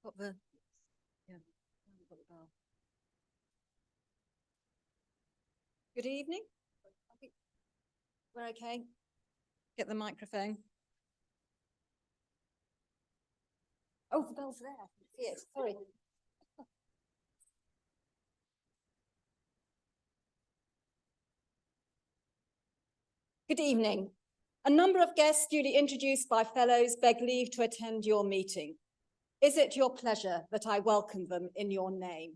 Got the, yeah, got the bell. Good evening. I think we're okay. Get the microphone. Oh, the bell's there. Yes, sorry. Good evening. A number of guests duly introduced by fellows beg leave to attend your meeting. Is it your pleasure that I welcome them in your name?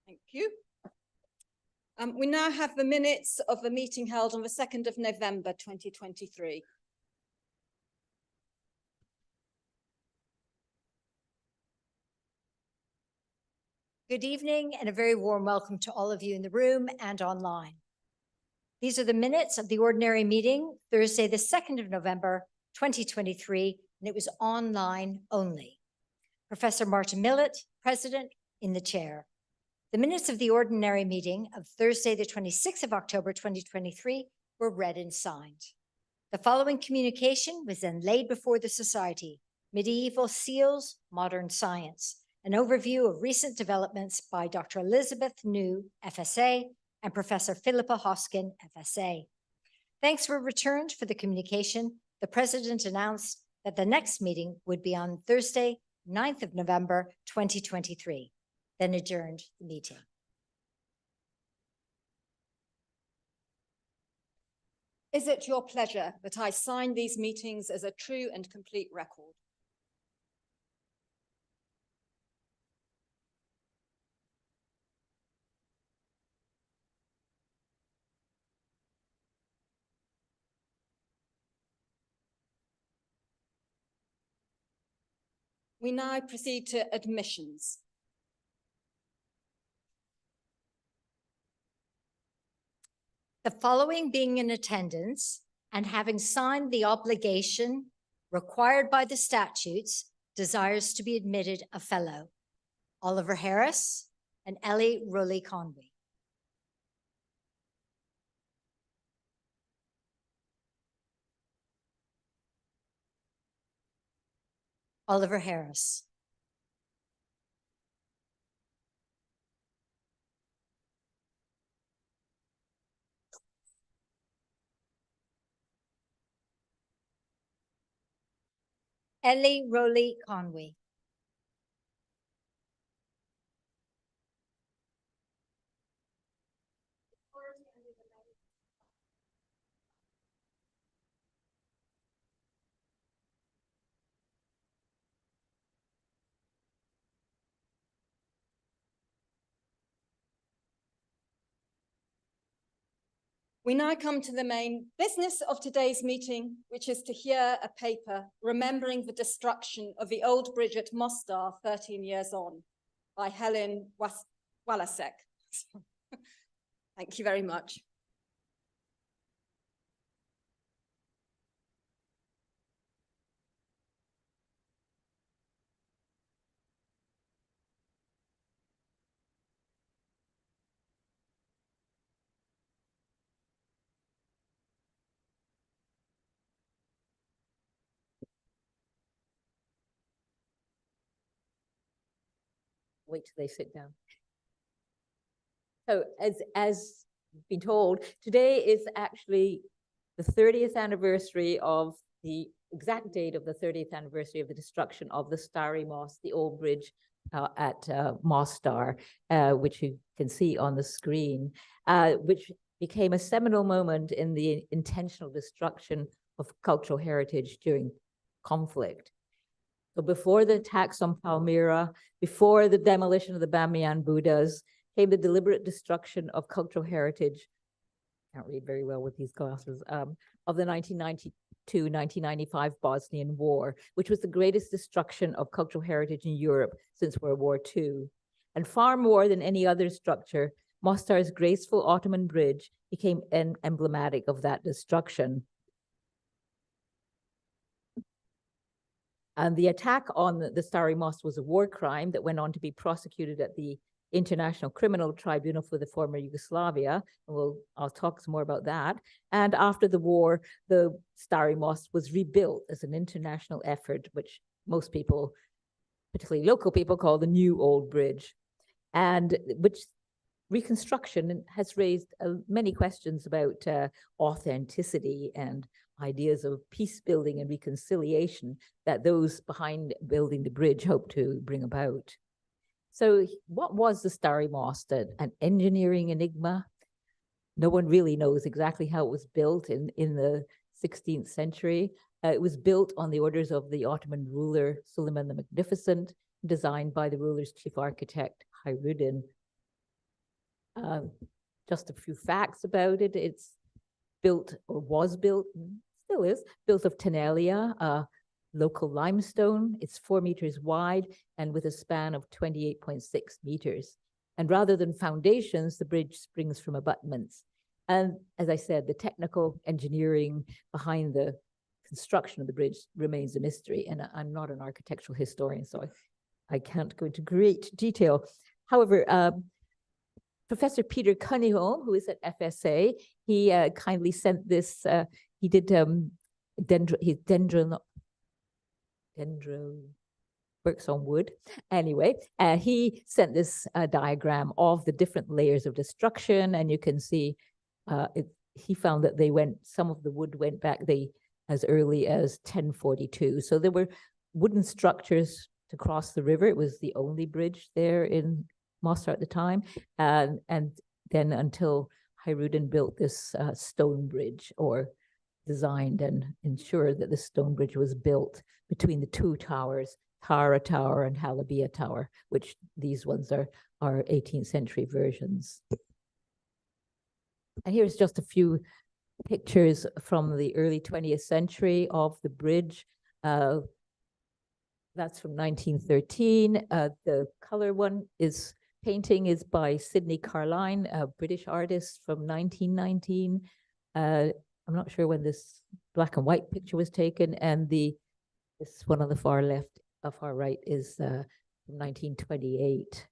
Thank you. We now have the minutes of the meeting held on the 2nd of November 2023. Good evening and a very warm welcome to all of you in the room and online. These are the minutes of the ordinary meeting, Thursday, the 2nd of November, 2023, and it was online only. Professor Martin Millett, President, in the chair. The minutes of the ordinary meeting of Thursday, the 26th of October, 2023, were read and signed. The following communication was then laid before the Society: Medieval Seals, Modern Science, an overview of recent developments by Dr. Elizabeth New, FSA, and Professor Philippa Hoskin, FSA. Thanks were returned for the communication. The President announced that the next meeting would be on Thursday, 9th of November, 2023, then adjourned the meeting. Is it your pleasure that I sign these meetings as a true and complete record? We now proceed to admissions. The following being in attendance and having signed the obligation required by the statutes desires to be admitted a fellow: Oliver Harris and Ellie Rowley-Conway. Oliver Harris. Ellie Rowley-Conway. We now come to the main business of today's meeting, which is to hear a paper remembering the destruction of the old bridge at Mostar 13 years on by Helen Walasek. Thank you very much. Wait till they sit down. So as been told, today is actually the 30th anniversary of the exact date of the 30th anniversary of the destruction of the Starry Moss, the old bridge at Mostar, which you can see on the screen, which became a seminal moment in the intentional destruction of cultural heritage during conflict. So before the attacks on Palmyra, before the demolition of the Bamiyan Buddhas, came the deliberate destruction of cultural heritage, can't read very well with these glasses, of the 1992-1995 Bosnian War, which was the greatest destruction of cultural heritage in Europe since World War II. And far more than any other structure, Mostar's graceful Ottoman bridge became emblematic of that destruction. And the attack on the Starry Moss was a war crime that went on to be prosecuted at the International Criminal Tribunal for the former Yugoslavia. And I'll talk some more about that. And after the war, the Stari Most was rebuilt as an international effort, which most people, particularly local people, call the New Old Bridge, and which reconstruction has raised many questions about authenticity and ideas of peace building and reconciliation that those behind building the bridge hope to bring about. So what was the Stari Most? An engineering enigma? No one really knows exactly how it was built in the 16th century. It was built on the orders of the Ottoman ruler Suleiman the Magnificent, designed by the ruler's chief architect, Hayreddin. Just a few facts about it. It's built, or was built, still is, built of Tenelia, local limestone. It's 4 meters wide and with a span of 28.6 meters. And rather than foundations, the bridge springs from abutments. And as I said, the technical engineering behind the construction of the bridge remains a mystery. And I'm not an architectural historian, so I can't go into great detail. However, Professor Peter Cunningham, who is at FSA, he kindly sent this, he did dendro works on wood. Anyway, he sent this diagram of the different layers of destruction, and you can see he found that some of the wood went back as early as 1042. So there were wooden structures to cross the river. It was the only bridge there in Mostar at the time, and then until Hayreddin built this stone bridge, or designed and ensured that the stone bridge was built between the two towers, Tara Tower and Halabia Tower, which these ones are 18th century versions. And here's just a few pictures from the early 20th century of the bridge. That's from 1913. The color painting is by Sidney Carline, a British artist, from 1919. I'm not sure when this black and white picture was taken, and this one on the far right is from 1928.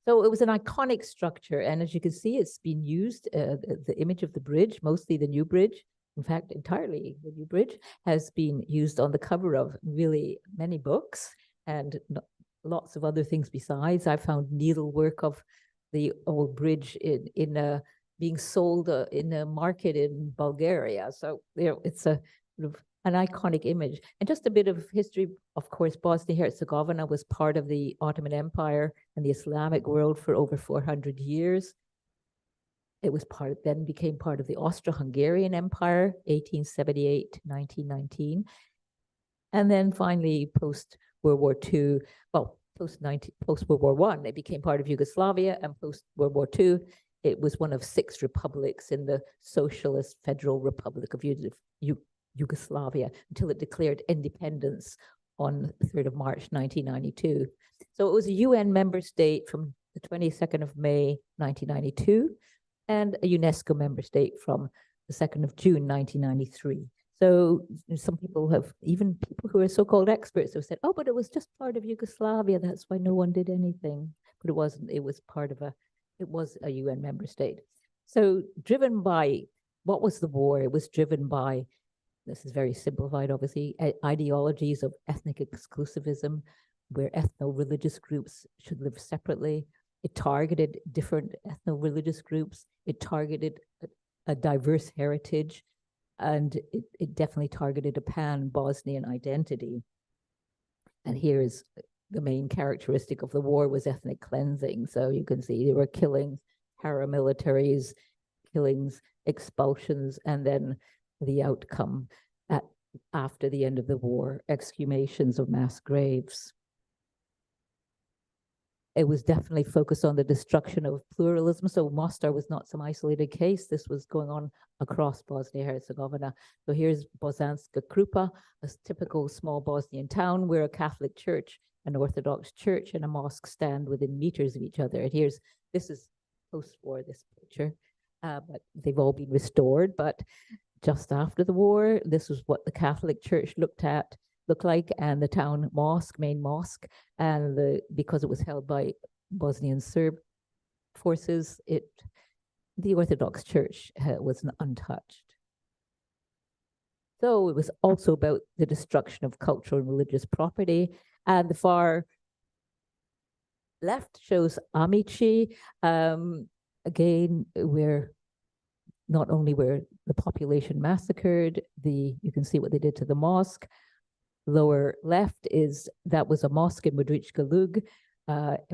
So it was an iconic structure, and as you can see, it's been used, the image of the bridge, mostly the new bridge, in fact, entirely the new bridge, has been used on the cover of really many books and lots of other things besides. I found needlework of the old bridge in being sold in a market in Bulgaria. So it's a sort of an iconic image. And just a bit of history, of course, Bosnia-Herzegovina was part of the Ottoman Empire and the Islamic world for over 400 years. It was then became part of the Austro-Hungarian Empire, 1878 to 1919. And then finally, post-World War II, well, post-World War I, it became part of Yugoslavia, and post-World War II, it was one of 6 republics in the Socialist Federal Republic of Yugoslavia until it declared independence on the 3rd of March, 1992. So it was a UN member state from the 22nd of May, 1992, and a UNESCO member state from the 2nd of June, 1993. So some people even people who are so-called experts have said, oh, but it was just part of Yugoslavia. That's why no one did anything. But it wasn't. It was it was a UN member state. So driven by, what was the war? It was driven by, this is very simplified, obviously, ideologies of ethnic exclusivism, where ethno-religious groups should live separately. It targeted different ethno-religious groups. It targeted a diverse heritage, and it definitely targeted a pan-Bosnian identity. And here is the main characteristic of the war was ethnic cleansing. So you can see there were killings, paramilitaries, killings, expulsions, and then the outcome after the end of the war, exhumations of mass graves. It was definitely focused on the destruction of pluralism. So Mostar was not some isolated case. This was going on across Bosnia-Herzegovina. So here's Bosanska Krupa, a typical small Bosnian town where a Catholic church, an Orthodox church, and a mosque stand within meters of each other. And this is post-war, this picture, but they've all been restored. But just after the war, this was what the Catholic Church looked at look like, and the town mosque, main mosque, and because it was held by Bosnian Serb forces, the Orthodox Church was untouched. So it was also about the destruction of cultural and religious property. And the far left shows Amici. Again, where not only were the population massacred, you can see what they did to the mosque. Lower left that was a mosque in Mudrich Galug,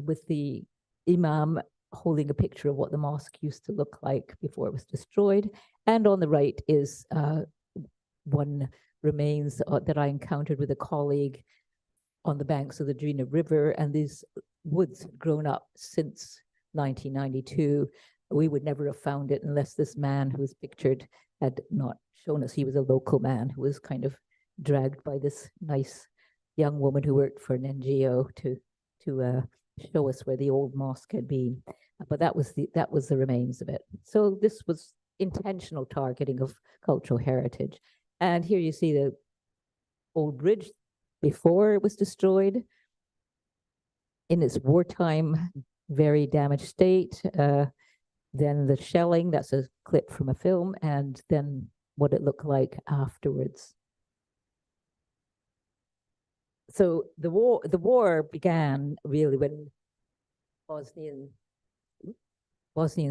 with the imam holding a picture of what the mosque used to look like before it was destroyed. And on the right is one remains that I encountered with a colleague on the banks of the Drina River, and these woods had grown up since 1992. We would never have found it unless this man who was pictured had not shown us. He was a local man who was kind of dragged by this nice young woman who worked for an NGO to show us where the old mosque had been. But that was the remains of it. So this was intentional targeting of cultural heritage. And here you see the old bridge before it was destroyed in its wartime, very damaged state. Then the shelling, that's a clip from a film, and then what it looked like afterwards. So the war began really when Bosnian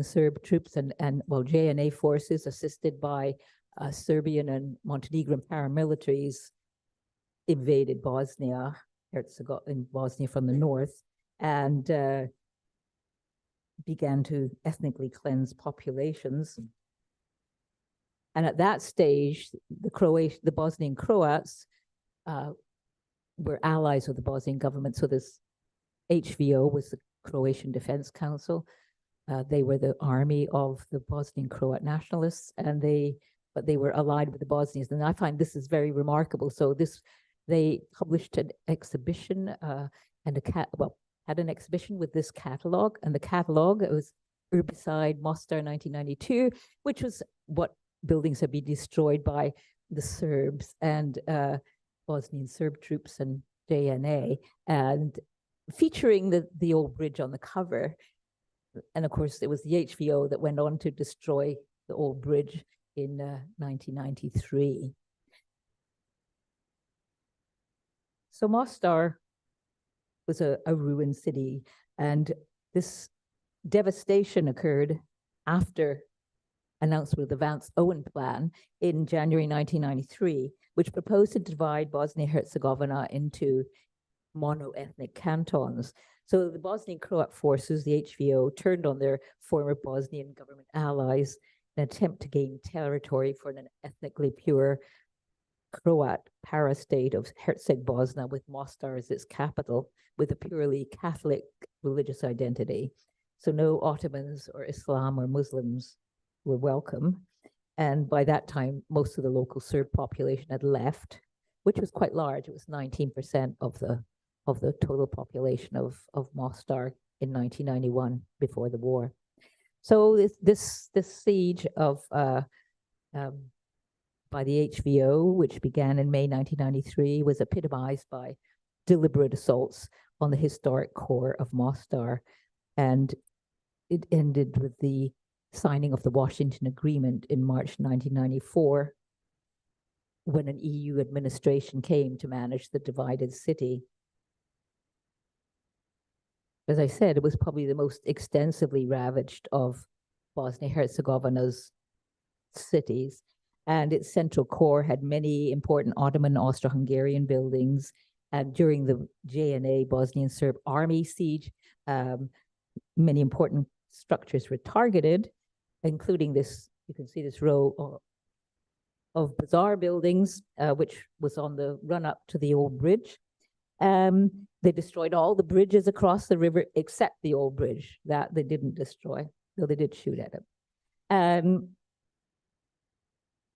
Serb troops and JNA forces assisted by Serbian and Montenegrin paramilitaries invaded Bosnia from the north, and began to ethnically cleanse populations. And at that stage, the Bosnian Croats were allies of the Bosnian government. So this HVO was the Croatian Defense Council. They were the army of the Bosnian Croat nationalists, but they were allied with the Bosnians. And I find this is very remarkable. So they published an exhibition had an exhibition with this catalog, and the catalog, it was Herbicide Mostar 1992, which was what buildings had been destroyed by the Serbs and Bosnian Serb troops and JNA, and featuring the old bridge on the cover. And of course, it was the HVO that went on to destroy the old bridge in 1993. So Mostar was a ruined city, and this devastation occurred after announcement of the Vance-Owen Plan in January 1993, which proposed to divide Bosnia-Herzegovina into mono-ethnic cantons. So the Bosnian Croat forces, the HVO, turned on their former Bosnian government allies in an attempt to gain territory for an ethnically pure Croat parastate of Herceg Bosna, with Mostar as its capital, with a purely Catholic religious identity. So no Ottomans or Islam or Muslims were welcome. And by that time, most of the local Serb population had left, which was quite large. It was 19% of the total population of Mostar in 1991, before the war. So this siege of by the HVO, which began in May 1993, was epitomized by deliberate assaults on the historic core of Mostar. And it ended with the signing of the Washington Agreement in March 1994, when an EU administration came to manage the divided city. As I said, it was probably the most extensively ravaged of Bosnia-Herzegovina's cities, and its central core had many important Ottoman Austro-Hungarian buildings. And during the JNA, Bosnian Serb army siege, many important structures were targeted, including this, you can see this row of bazaar buildings, which was on the run-up to the old bridge. They destroyed all the bridges across the river except the old bridge. That they didn't destroy, though they did shoot at it.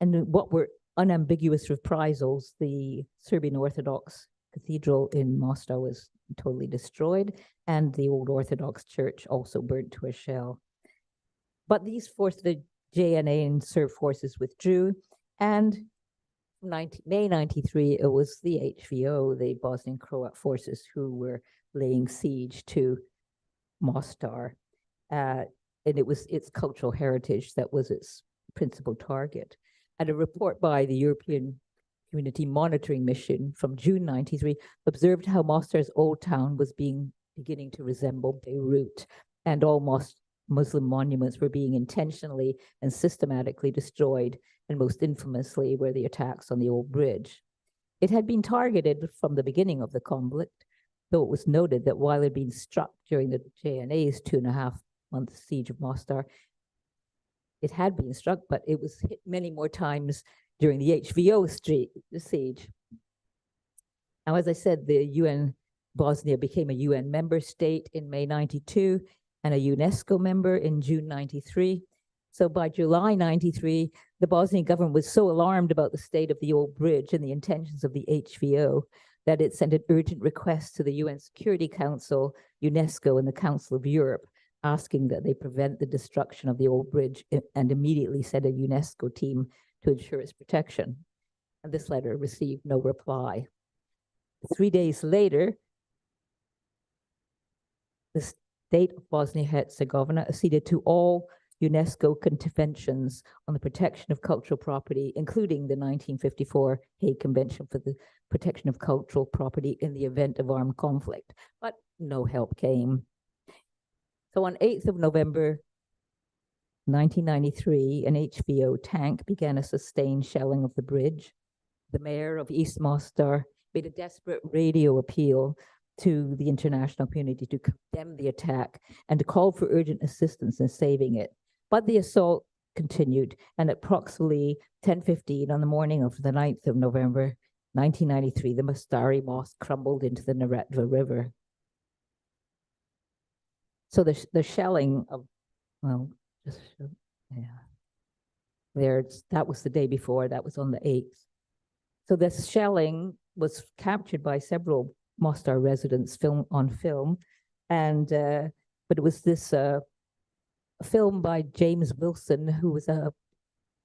And what were unambiguous reprisals, the Serbian Orthodox Cathedral in Mostar was totally destroyed, and the old Orthodox Church also burnt to a shell. But these forced the JNA and Serb forces withdrew, and May 93, it was the HVO, the Bosnian Croat forces, who were laying siege to Mostar. And it was its cultural heritage that was its principal target. And a report by the European Community Monitoring Mission from June 93 observed how Mostar's old town was beginning to resemble Beirut, and all Muslim monuments were being intentionally and systematically destroyed, and most infamously were the attacks on the old bridge. It had been targeted from the beginning of the conflict, though it was noted that while it had been struck during the JNA's 2.5-month siege of Mostar, it had been struck, but it was hit many more times during the HVO siege. Now, as I said, the UN Bosnia became a UN member state in May 92 and a UNESCO member in June 93. So by July 93, the Bosnian government was so alarmed about the state of the old bridge and the intentions of the HVO that it sent an urgent request to the UN Security Council, UNESCO, and the Council of Europe, asking that they prevent the destruction of the old bridge and immediately send a UNESCO team to ensure its protection. And this letter received no reply. 3 days later, the state of Bosnia-Herzegovina acceded to all UNESCO conventions on the protection of cultural property, including the 1954 Hague Convention for the Protection of Cultural Property in the event of armed conflict, but no help came. So on 8th of November 1993, an HVO tank began a sustained shelling of the bridge. The mayor of East Mostar made a desperate radio appeal to the international community to condemn the attack and to call for urgent assistance in saving it. But the assault continued, and at approximately 10:15 on the morning of the 9th of November 1993, the Mostari Mosque crumbled into the Neretva River. So the shelling of, well, just, yeah, that was the day before, that was on the 8th. So this shelling was captured by several Mostar residents on film, and but it was this film by James Wilson, who was a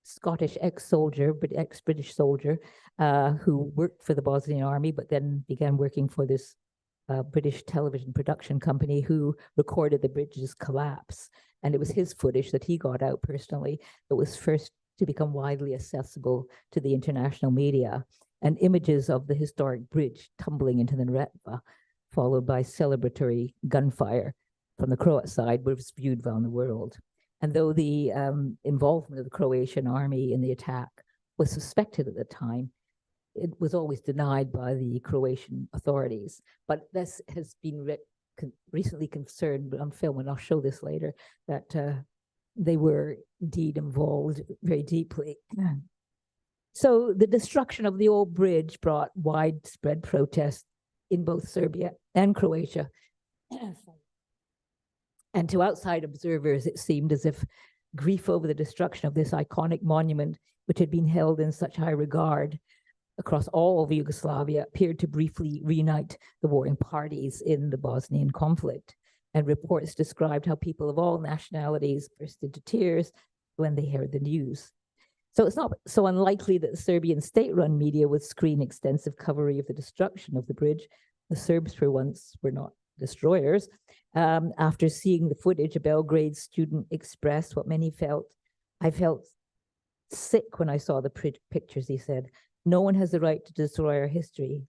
Scottish ex-soldier, but ex-British soldier, who worked for the Bosnian army, but then began working for this British television production company, who recorded the bridge's collapse. And it was his footage that he got out personally that was first to become widely accessible to the international media. And images of the historic bridge tumbling into the Neretva, followed by celebratory gunfire from the Croat side, was viewed around the world. And though the involvement of the Croatian army in the attack was suspected at the time, it was always denied by the Croatian authorities. But this has been recently confirmed on film, and I'll show this later, that they were indeed involved very deeply. So the destruction of the old bridge brought widespread protests in both Serbia and Croatia. And to outside observers, it seemed as if grief over the destruction of this iconic monument, which had been held in such high regard across all of Yugoslavia, appeared to briefly reunite the warring parties in the Bosnian conflict. And reports described how people of all nationalities burst into tears when they heard the news. So it's not so unlikely that the Serbian state-run media would screen extensive coverage of the destruction of the bridge. The Serbs, for once, were not destroyers. After seeing the footage, a Belgrade student expressed what many felt. I felt sick when I saw the pictures, he said. No one has the right to destroy our history.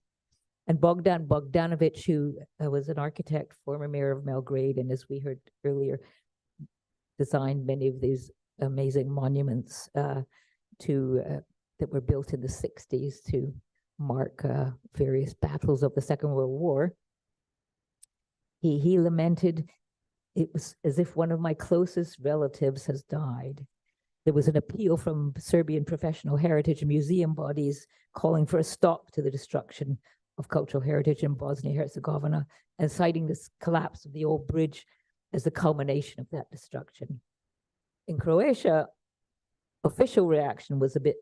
And Bogdan Bogdanovic, who was an architect, former mayor of Belgrade, and as we heard earlier, designed many of these amazing monuments that were built in the 60s to mark various battles of the Second World War. He lamented, it was as if one of my closest relatives has died. There was an appeal from Serbian professional heritage and museum bodies calling for a stop to the destruction of cultural heritage in Bosnia-Herzegovina, and citing this collapse of the old bridge as the culmination of that destruction. In Croatia, official reaction was a bit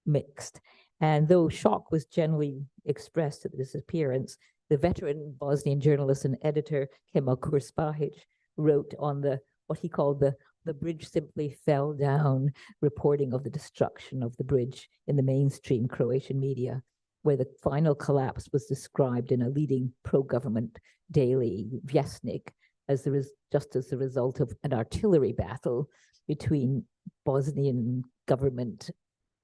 mixed. And though shock was generally expressed at the disappearance, the veteran Bosnian journalist and editor Kemal Kurspahic wrote on what he called the the bridge simply fell down, reporting of the destruction of the bridge in the mainstream Croatian media, where the final collapse was described in a leading pro-government daily, Vjesnik, as just as the result of an artillery battle between Bosnian government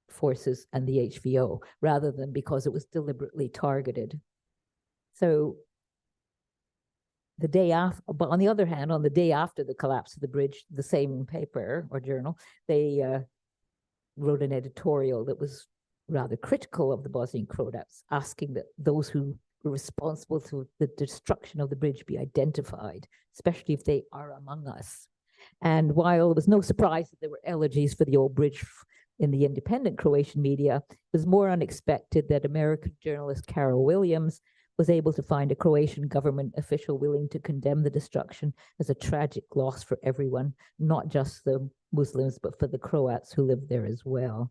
forces and the HVO, rather than because it was deliberately targeted. So the day after, but on the other hand, on the day after the collapse of the bridge, the same paper or journal, they wrote an editorial that was rather critical of the Bosnian Croats, asking that those who were responsible for the destruction of the bridge be identified, especially if they are among us. And while it was no surprise that there were elegies for the old bridge in the independent Croatian media, it was more unexpected that American journalist Carol Williams was able to find a Croatian government official willing to condemn the destruction as a tragic loss for everyone, not just the Muslims, but for the Croats who lived there as well.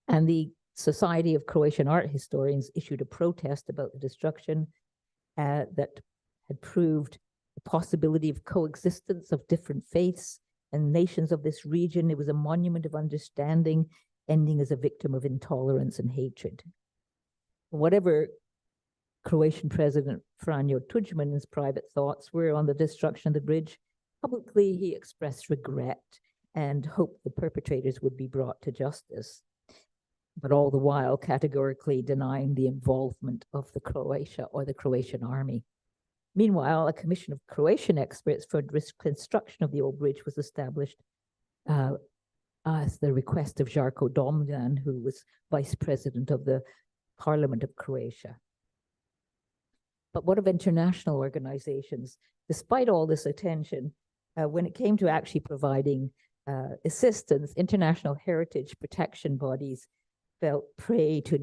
And the Society of Croatian Art Historians issued a protest about the destruction that had proved the possibility of coexistence of different faiths and nations of this region. It was a monument of understanding, ending as a victim of intolerance and hatred. Whatever Croatian President Franjo Tudjman's private thoughts were on the destruction of the bridge, publicly he expressed regret and hoped the perpetrators would be brought to justice, but all the while categorically denying the involvement of the Croatia or the Croatian army. Meanwhile, a commission of Croatian experts for reconstruction of the old bridge was established at the request of Žarko Domjan, who was vice president of the Parliament of Croatia. But what of international organizations? Despite all this attention, when it came to actually providing assistance, international heritage protection bodies felt prey to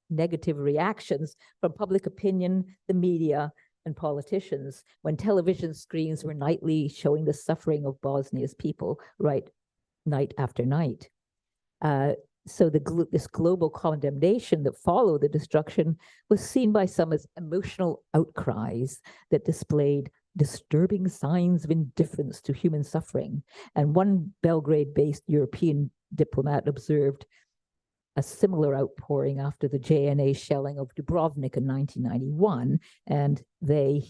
negative reactions from public opinion, the media, and politicians, when television screens were nightly showing the suffering of Bosnia's people, right, night after night. So this global condemnation that followed the destruction was seen by some as emotional outcries that displayed disturbing signs of indifference to human suffering. And one Belgrade-based European diplomat observed a similar outpouring after the JNA shelling of Dubrovnik in 1991, and they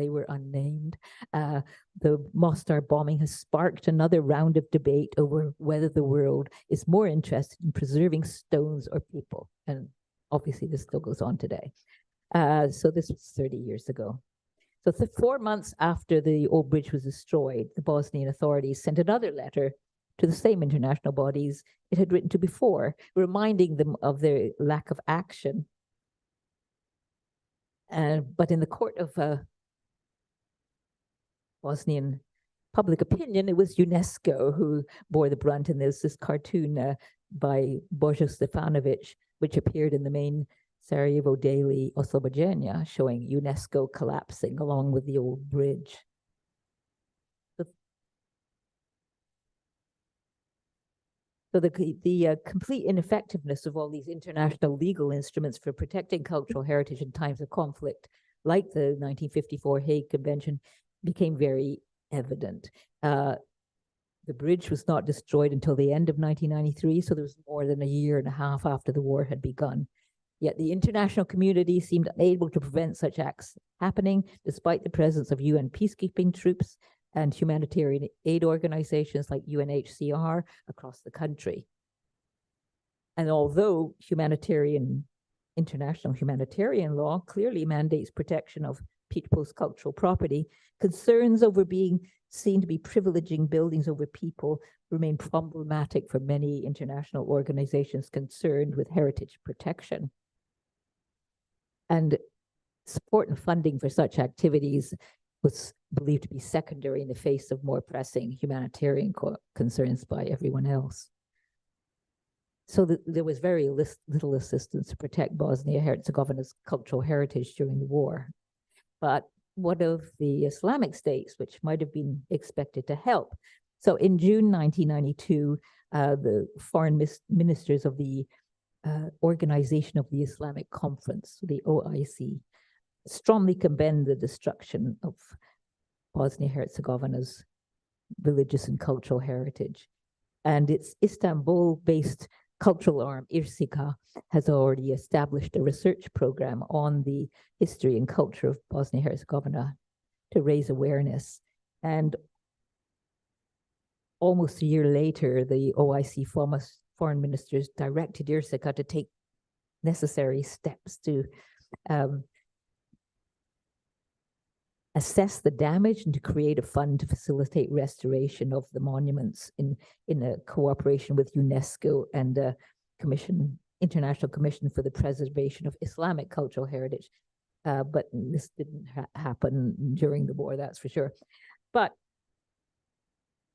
were unnamed. The Mostar bombing has sparked another round of debate over whether the world is more interested in preserving stones or people. And obviously this still goes on today. So this was 30 years ago. So 4 months after the old bridge was destroyed, the Bosnian authorities sent another letter to the same international bodies it had written to before, reminding them of their lack of action. But in the court of Bosnian public opinion, it was UNESCO who bore the brunt. And there's this cartoon by Božo Stefanovic, which appeared in the main Sarajevo daily Oslobođenja, showing UNESCO collapsing along with the old bridge. So the complete ineffectiveness of all these international legal instruments for protecting cultural heritage in times of conflict, like the 1954 Hague Convention, became very evident. The bridge was not destroyed until the end of 1993, so there was more than a year and a half after the war had begun. Yet the international community seemed unable to prevent such acts happening, despite the presence of UN peacekeeping troops and humanitarian aid organizations like UNHCR across the country. And although international humanitarian law clearly mandates protection of people's cultural property, concerns over being seen to be privileging buildings over people remain problematic for many international organizations concerned with heritage protection. And support and funding for such activities was believed to be secondary in the face of more pressing humanitarian concerns by everyone else. So there was very little assistance to protect Bosnia-Herzegovina's cultural heritage during the war. But what of the Islamic states, which might have been expected to help? So in June 1992, the foreign ministers of the Organization of the Islamic Conference, the OIC, strongly condemned the destruction Bosnia-Herzegovina's religious and cultural heritage. And its Istanbul-based cultural arm, IRSIKA, has already established a research program on the history and culture of Bosnia-Herzegovina to raise awareness. And almost a year later, the OIC foreign ministers directed IRSIKA to take necessary steps to assess the damage and to create a fund to facilitate restoration of the monuments in a cooperation with UNESCO and a International Commission for the Preservation of Islamic Cultural Heritage. But this didn't happen during the war, that's for sure. But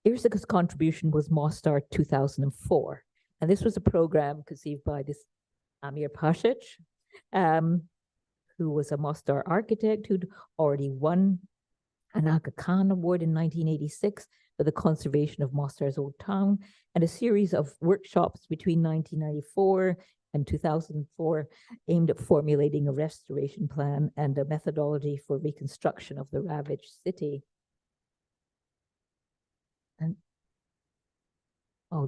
IRSIKA's contribution was Mostar 2004. And this was a program conceived by this Amir Pasic, who was a Mostar architect who'd already won an Aga Khan Award in 1986 for the conservation of Mostar's old town, and a series of workshops between 1994 and 2004 aimed at formulating a restoration plan and a methodology for reconstruction of the ravaged city. And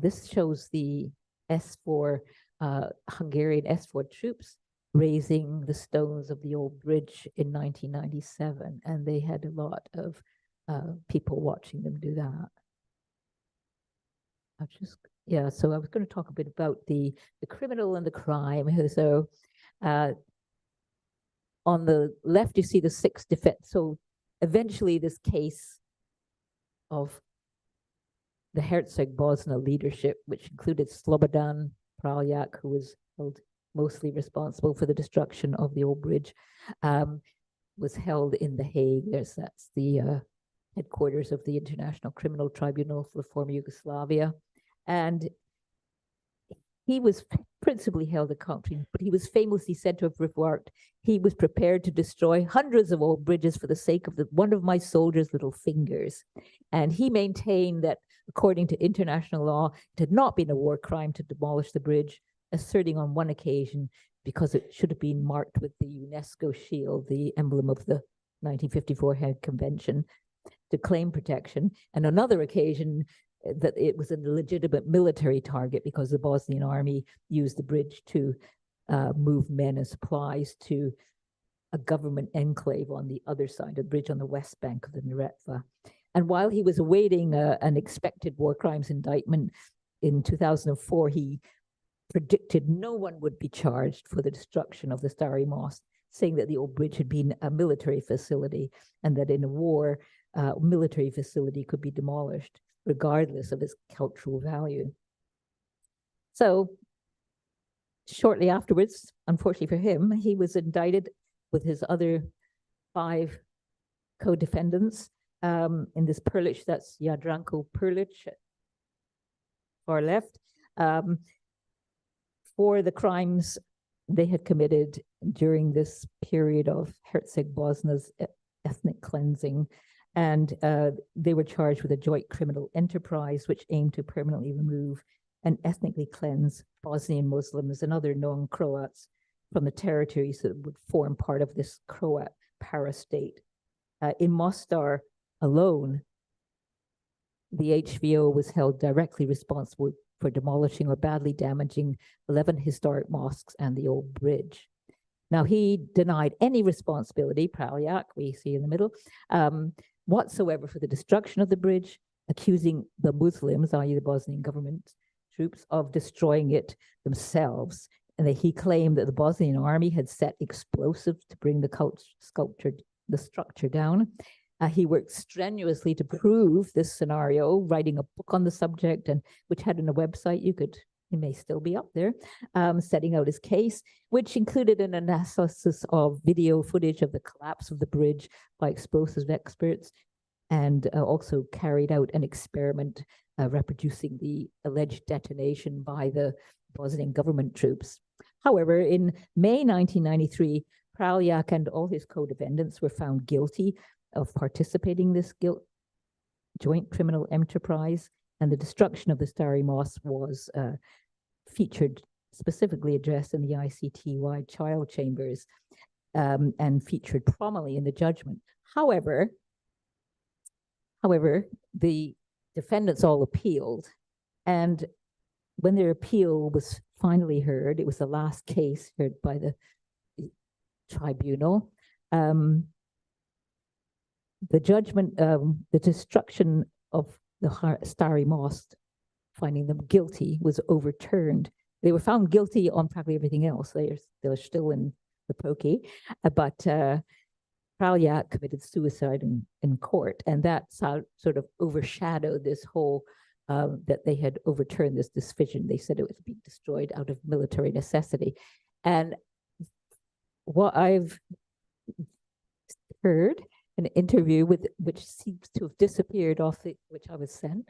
this shows the S4 Hungarian S4 troops raising the stones of the old bridge in 1997, and they had a lot of people watching them do that. So I was going to talk a bit about the criminal and the crime. So on the left, you see the 6 defense. So eventually this case of the Herceg-Bosna leadership, which included Slobodan Praljak, who was held mostly responsible for the destruction of the old bridge, was held in The Hague. That's the headquarters of the International Criminal Tribunal for former Yugoslavia. And he was principally held accountable, but he was famously said to have remarked, he was prepared to destroy hundreds of old bridges for the sake of one of my soldiers' little fingers. And he maintained that, according to international law, it had not been a war crime to demolish the bridge, asserting on one occasion, because it should have been marked with the UNESCO shield, the emblem of the 1954 Hague Convention, to claim protection. And another occasion that it was a legitimate military target because the Bosnian army used the bridge to move men and supplies to a government enclave on the other side of the bridge on the west bank of the Neretva. And while he was awaiting an expected war crimes indictment in 2004, he predicted no one would be charged for the destruction of the Stari Most, saying that the old bridge had been a military facility and that in a war, military facility could be demolished regardless of its cultural value. So shortly afterwards, unfortunately for him, he was indicted with his other 5 co-defendants in this Perlic, that's Jadranko Perlic, far left, for the crimes they had committed during this period of Herceg-Bosna's ethnic cleansing. And they were charged with a joint criminal enterprise which aimed to permanently remove and ethnically cleanse Bosnian Muslims and other non-Croats from the territories that would form part of this Croat para-state. In Mostar alone, the HVO was held directly responsible for demolishing or badly damaging 11 historic mosques and the old bridge. Now, he denied any responsibility, Praljak, we see in the middle, whatsoever for the destruction of the bridge, accusing the Muslims, i.e. the Bosnian government troops, of destroying it themselves. And that he claimed that the Bosnian army had set explosives to bring the structure down. He worked strenuously to prove this scenario, writing a book on the subject, and which had on a website, it may still be up there, setting out his case, which included an analysis of video footage of the collapse of the bridge by explosives experts, and also carried out an experiment reproducing the alleged detonation by the Bosnian government troops. However, in May 1993, Praljak and all his co-defendants were found guilty of participating in this joint criminal enterprise, and the destruction of the Stari Most was featured, specifically addressed in the ICTY trial chambers, and featured prominently in the judgment. However, However, the defendants all appealed, and when their appeal was finally heard, it was the last case heard by the tribunal. The judgment, the destruction of the Starry Mosque, finding them guilty, was overturned. They were found guilty on probably everything else. They're still in the pokey, but Pralyak committed suicide in court, and that sort of overshadowed this whole that they had overturned this decision. They said it was being destroyed out of military necessity. And what I've heard, an interview with which seems to have disappeared off which I was sent,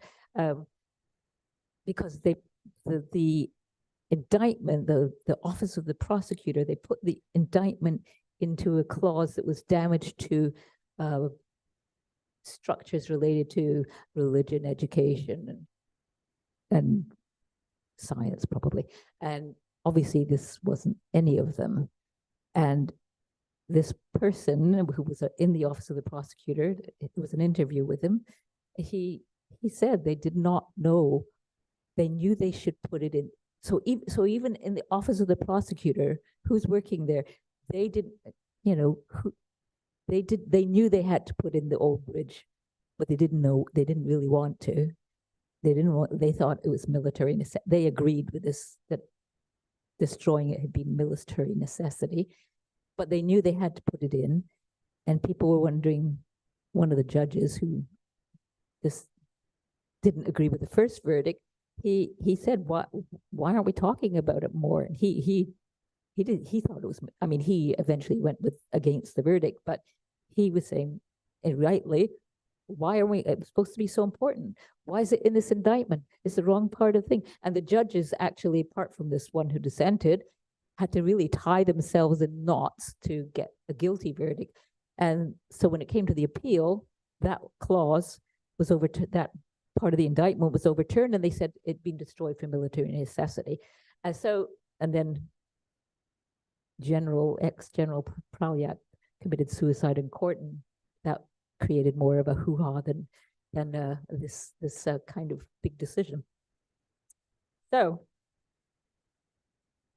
because the indictment, the office of the prosecutor, they put the indictment into a clause that was damage to structures related to religion, education, and science, probably. And obviously this wasn't any of them. And this person who was in the office of the prosecutor, it was an interview with him, he said they did not know, they knew they should put it in. So even in the office of the prosecutor who's working there, they didn't, they knew they had to put in the old bridge, but they didn't know, they didn't really want to. They thought it was military necessity. They agreed with this, that destroying it had been military necessity, but they knew they had to put it in. And people were wondering, one of the judges who just didn't agree with the first verdict, he said, why aren't we talking about it more? And he thought it was, I mean, he eventually went against the verdict, but he was saying, and rightly, why are we, it's supposed to be so important? Why is it in this indictment? It's the wrong part of the thing. And the judges actually, apart from this one who dissented, had to really tie themselves in knots to get a guilty verdict. And so when it came to the appeal, that clause was that part of the indictment was overturned, and they said it'd been destroyed for military necessity. And then ex-General Pralyak committed suicide in court, and that created more of a hoo-ha than this kind of big decision. So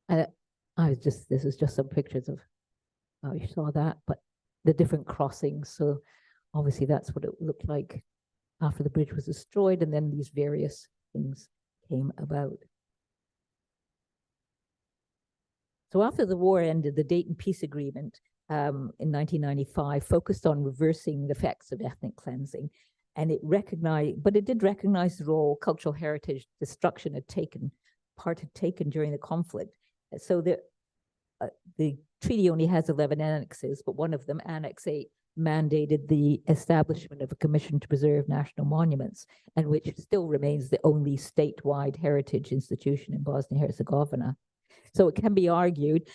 this is just some pictures of how you saw that, but the different crossings. So obviously that's what it looked like after the bridge was destroyed, and then these various things came about. So after the war ended, the Dayton Peace Agreement in 1995 focused on reversing the effects of ethnic cleansing, and it did recognize the role cultural heritage destruction had taken during the conflict. So the treaty only has 11 annexes, but one of them, Annex 8, mandated the establishment of a commission to preserve national monuments, and which still remains the only statewide heritage institution in Bosnia-Herzegovina. So it can be argued,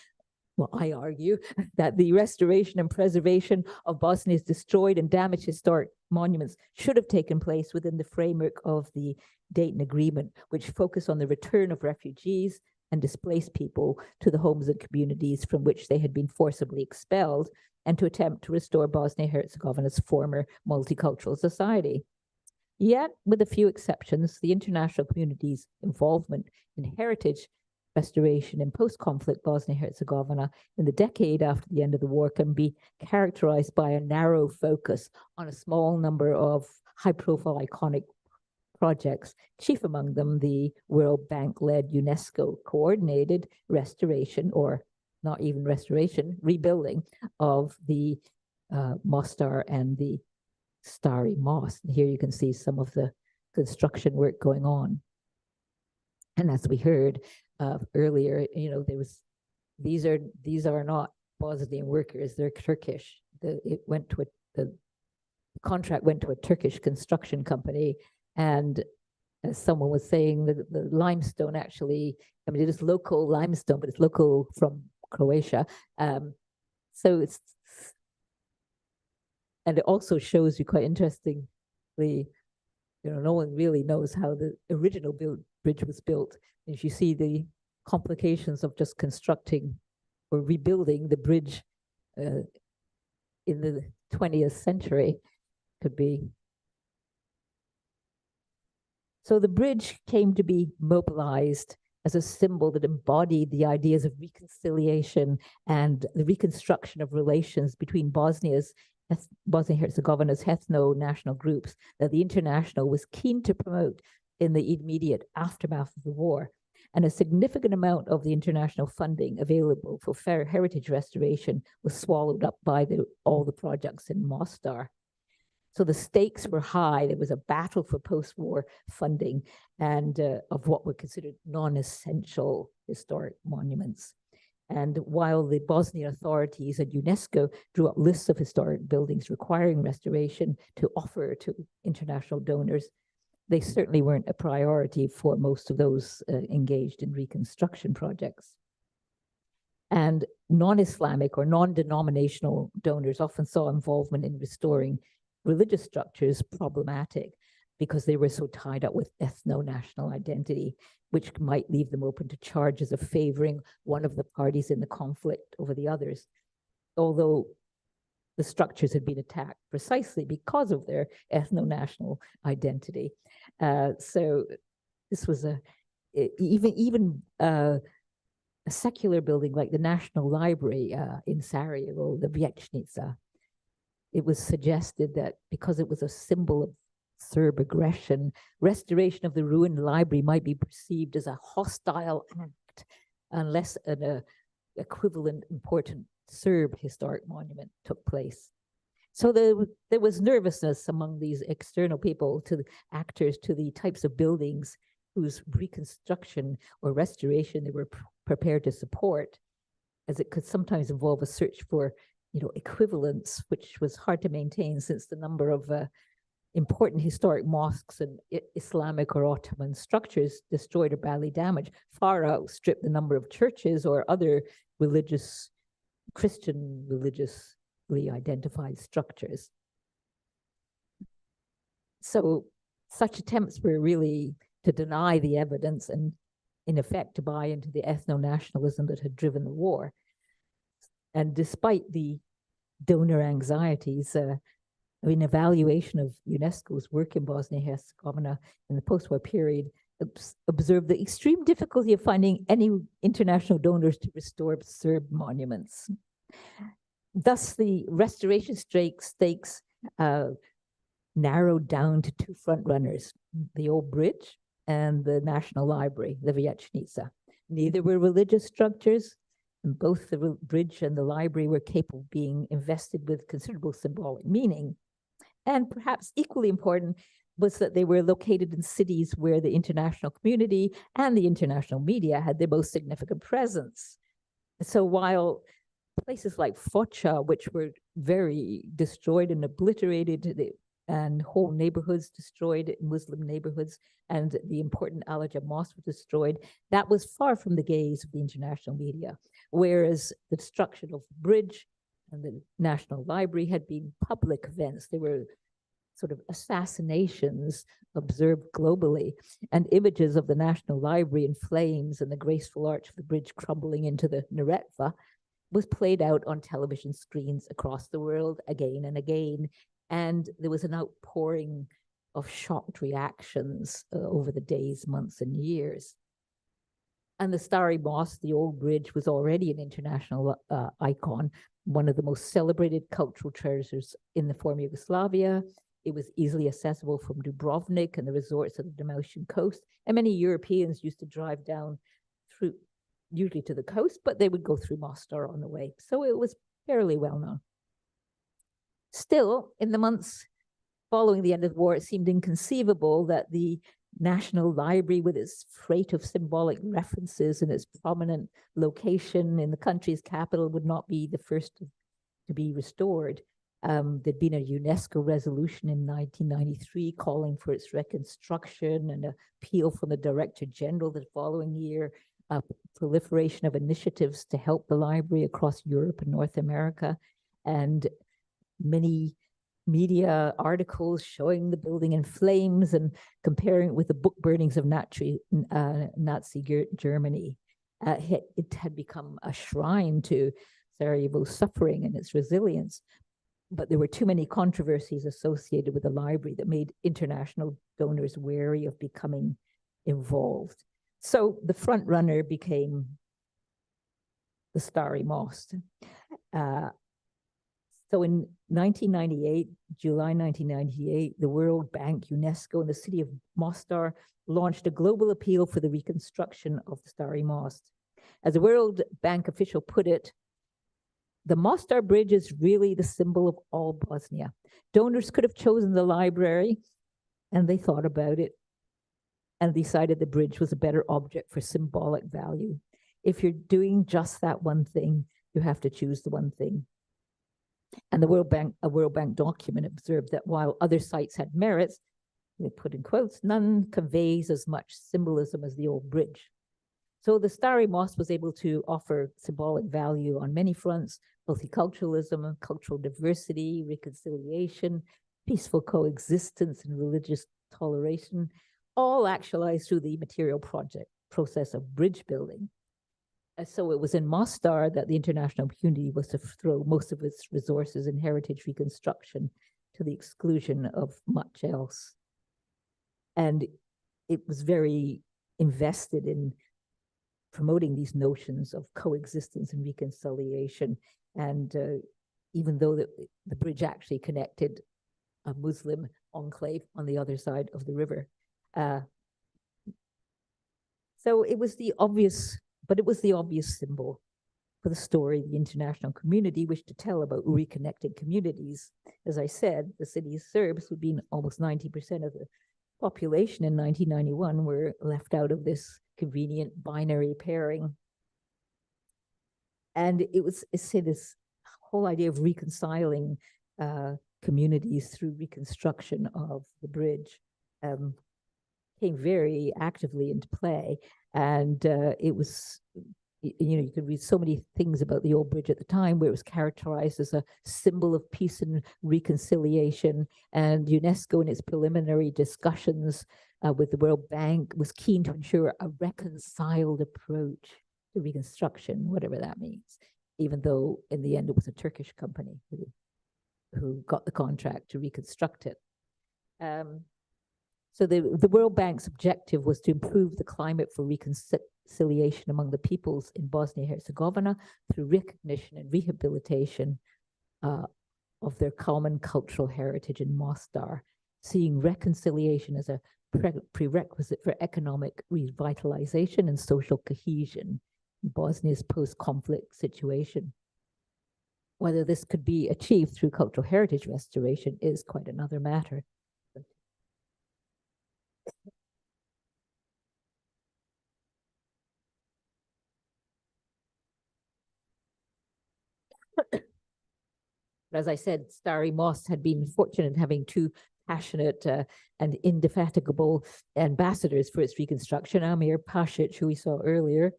well, I argue, that the restoration and preservation of Bosnia's destroyed and damaged historic monuments should have taken place within the framework of the Dayton Agreement, which focused on the return of refugees and displaced people to the homes and communities from which they had been forcibly expelled, and to attempt to restore Bosnia-Herzegovina's former multicultural society. Yet, with a few exceptions, the international community's involvement in heritage restoration in post-conflict Bosnia-Herzegovina in the decade after the end of the war can be characterized by a narrow focus on a small number of high-profile iconic projects, chief among them the World Bank-led UNESCO-coordinated restoration, or not even restoration, rebuilding of the Mostar and the Starry Mosque. And here you can see some of the construction work going on. And as we heard earlier, these are not Bosnian workers; they're Turkish. The contract went to a Turkish construction company, and as someone was saying, the limestone actually, I mean, it is local limestone, but it's local from Croatia. So and it also shows you, quite interestingly, no one really knows how the original bridge was built. If you see the complications of just constructing or rebuilding the bridge in the 20th century, could be So the bridge came to be mobilized as a symbol that embodied the ideas of reconciliation and the reconstruction of relations between Bosnia-Herzegovina's ethno-national groups that the International was keen to promote in the immediate aftermath of the war. And a significant amount of the international funding available for heritage restoration was swallowed up by all the projects in Mostar. So the stakes were high. There was a battle for post-war funding and of what were considered non-essential historic monuments. And while the Bosnian authorities and UNESCO drew up lists of historic buildings requiring restoration to offer to international donors, they certainly weren't a priority for most of those engaged in reconstruction projects. And non-Islamic or non-denominational donors often saw involvement in restoring religious structures problematic because they were so tied up with ethno-national identity, which might leave them open to charges of favoring one of the parties in the conflict over the others, although the structures had been attacked precisely because of their ethno-national identity. So this was even a secular building like the National Library in Sarajevo, the Vijećnica. It was suggested that because it was a symbol of Serb aggression, restoration of the ruined library might be perceived as a hostile act unless an equivalent important Serb historic monument took place. So there was nervousness among these external people, to the actors, to the types of buildings whose reconstruction or restoration they were prepared to support, as it could sometimes involve a search for equivalence, which was hard to maintain since the number of important historic mosques and Islamic or Ottoman structures destroyed or badly damaged far outstripped the number of churches or other Christian religiously identified structures. So such attempts were really to deny the evidence and, in effect, to buy into the ethno-nationalism that had driven the war. And despite the donor anxieties, an evaluation of UNESCO's work in Bosnia-Herzegovina in the post-war period observed the extreme difficulty of finding any international donors to restore Serb monuments. Thus, the restoration stakes narrowed down to two frontrunners, the old bridge and the National Library, the Vijećnica. Neither were religious structures, and both the bridge and the library were capable of being invested with considerable symbolic meaning. And perhaps equally important was that they were located in cities where the international community and the international media had their most significant presence. So while places like Foča, which were very destroyed and obliterated, and whole neighborhoods destroyed, Muslim neighborhoods, and the important Alaja Mosque was destroyed, that was far from the gaze of the international media, whereas the destruction of the bridge and the National Library had been public events. They were sort of assassinations observed globally, and images of the National Library in flames and the graceful arch of the bridge crumbling into the Neretva was played out on television screens across the world again and again. And there was an outpouring of shocked reactions over the days, months, and years. And the Stari Mosque, the old bridge, was already an international icon, one of the most celebrated cultural treasures in the former Yugoslavia. It was easily accessible from Dubrovnik and the resorts of the Dalmatian coast. And many Europeans used to drive down through, usually to the coast, but they would go through Mostar on the way. So it was fairly well known. Still, in the months following the end of the war, it seemed inconceivable that the National Library, with its freight of symbolic references and its prominent location in the country's capital, would not be the first to be restored. There'd been a UNESCO resolution in 1993 calling for its reconstruction, and an appeal from the Director General the following year, a proliferation of initiatives to help the library across Europe and North America, and many media articles showing the building in flames and comparing it with the book burnings of Nazi Germany. It had become a shrine to Sarajevo's suffering and its resilience. but there were too many controversies associated with the library that made international donors wary of becoming involved. So the front runner became the Starry Most. So in 1998, July 1998, the World Bank, UNESCO, and the city of Mostar launched a global appeal for the reconstruction of the Starry Most. As a World Bank official put it, the Mostar Bridge is really the symbol of all Bosnia. Donors could have chosen the library, and they thought about it and decided the bridge was a better object for symbolic value. If you're doing just that one thing, you have to choose the one thing. And a World Bank document observed that while other sites had merits, they put in quotes, none conveys as much symbolism as the old bridge. So the Starry Most was able to offer symbolic value on many fronts: multiculturalism, cultural diversity, reconciliation, peaceful coexistence, and religious toleration, all actualized through the material process of bridge building. So it was in Mostar that the international community was to throw most of its resources in heritage reconstruction, to the exclusion of much else. And it was very invested in promoting these notions of coexistence and reconciliation. And even though the bridge actually connected a Muslim enclave on the other side of the river. So it was the obvious symbol for the story the international community wished to tell about reconnecting communities. As I said, the city's Serbs, who'd been almost 90% of the population in 1991, were left out of this convenient binary pairing. And it's this whole idea of reconciling communities through reconstruction of the bridge came very actively into play. And it was, you could read so many things about the old bridge at the time, where it was characterized as a symbol of peace and reconciliation. And UNESCO, in its preliminary discussions with the World Bank, was keen to ensure a reconciled approach to reconstruction, whatever that means, even though in the end it was a Turkish company who got the contract to reconstruct it. So the World Bank's objective was to improve the climate for reconciliation among the peoples in Bosnia-Herzegovina through recognition and rehabilitation of their common cultural heritage in Mostar, seeing reconciliation as a prerequisite for economic revitalization and social cohesion in Bosnia's post-conflict situation. Whether this could be achieved through cultural heritage restoration is quite another matter. As I said, Starry Most had been fortunate in having two passionate and indefatigable ambassadors for its reconstruction, Amir Pasic, who we saw earlier,